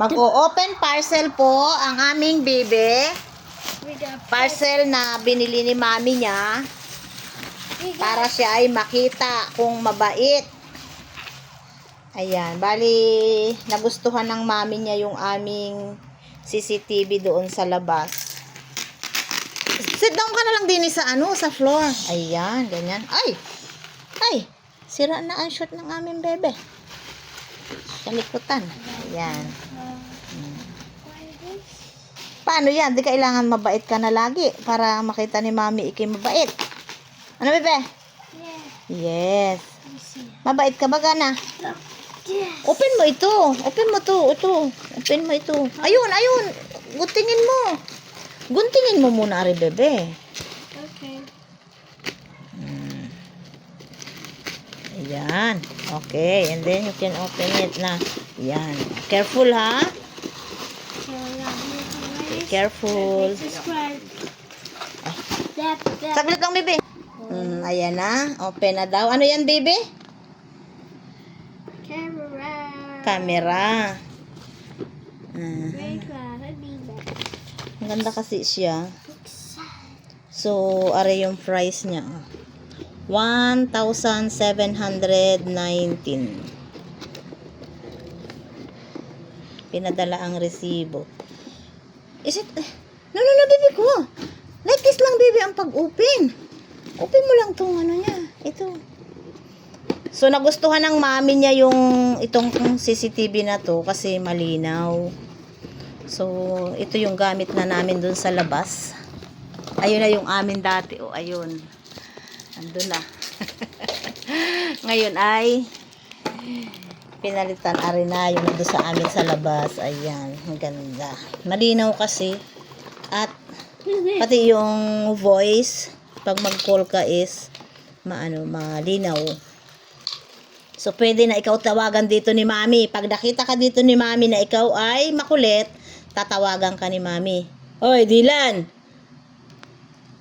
Mag-o-open parcel po ang aming bebe. Parcel na binili ni mami niya para siya ay makita kung mabait. Ayan, bali nagustuhan ng mami niya yung aming CCTV doon sa labas. Sit down ka na lang din sa sa floor. Ayan, ganyan. Ay, sira na ang shoot ng aming bebe. Sa likutan. Ayan. Paano yan? Di kailangan mabait ka na lagi para makita ni mami ikay mabait. Ano, bebe? Yes. Mabait ka ba, gana? Open mo ito. Open mo to. Ito. Open mo ito. Ayun. Guntingin mo. Guntingin mo muna, ari, bebe. Okay. Ayan. Okay. And then you can open it na. Ayan. Careful, ha? Careful. Subscribe. Saglit lang, bebe. Ayan na. Open na daw. Ano yan, bebe? Camera. Camera. Ang ganda kasi siya. So, are yung price niya. 1,719. Pinadala ang resibo. Is it? No, baby ko. Like this lang, baby, ang pag-open. Open mo lang tong ano niya. Ito. So, nagustuhan ng mami niya itong CCTV na to kasi malinaw. So, ito yung gamit na namin dun sa labas. Ayun na yung amin dati. Ayun. Andun na. Ngayon ay pinalitan ari na yung doon sa amin sa labas. Ayan, ang ganda. Malinaw kasi. At pati yung voice pag mag-call ka is malinaw. So pwede na ikaw tawagan dito ni mami. Pag nakita ka dito ni mami na ikaw ay makulit, tatawagan ka ni mami. Hoy, Dylan,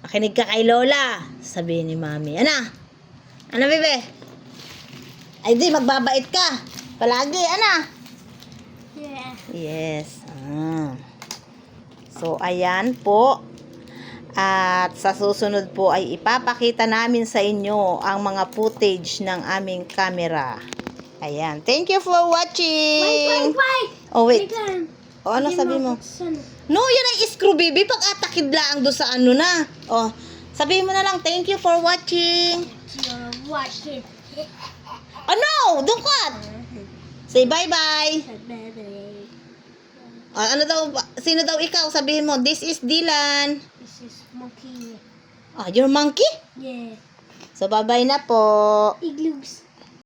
makinig ka kay Lola, sabihin ni mami. Ano, bebe? Ay di, magbabait ka palagi, Yeah. Yes. So, ayan po. At sa susunod po ay ipapakita namin sa inyo ang mga footage ng aming camera. Ayan. Thank you for watching. Wait. Oh, wait. Ano sabi mo? No, yan ay screw, baby. Pag atakid lang doon sa na. Oh, sabihin mo na lang, thank you for watching. Watching. No! Doon ka! Say bye-bye. Ano daw? Sino daw ikaw? Sabihin mo, this is Dylan. This is monkey. Your monkey? Yeah. So, bye-bye na po. Igloos.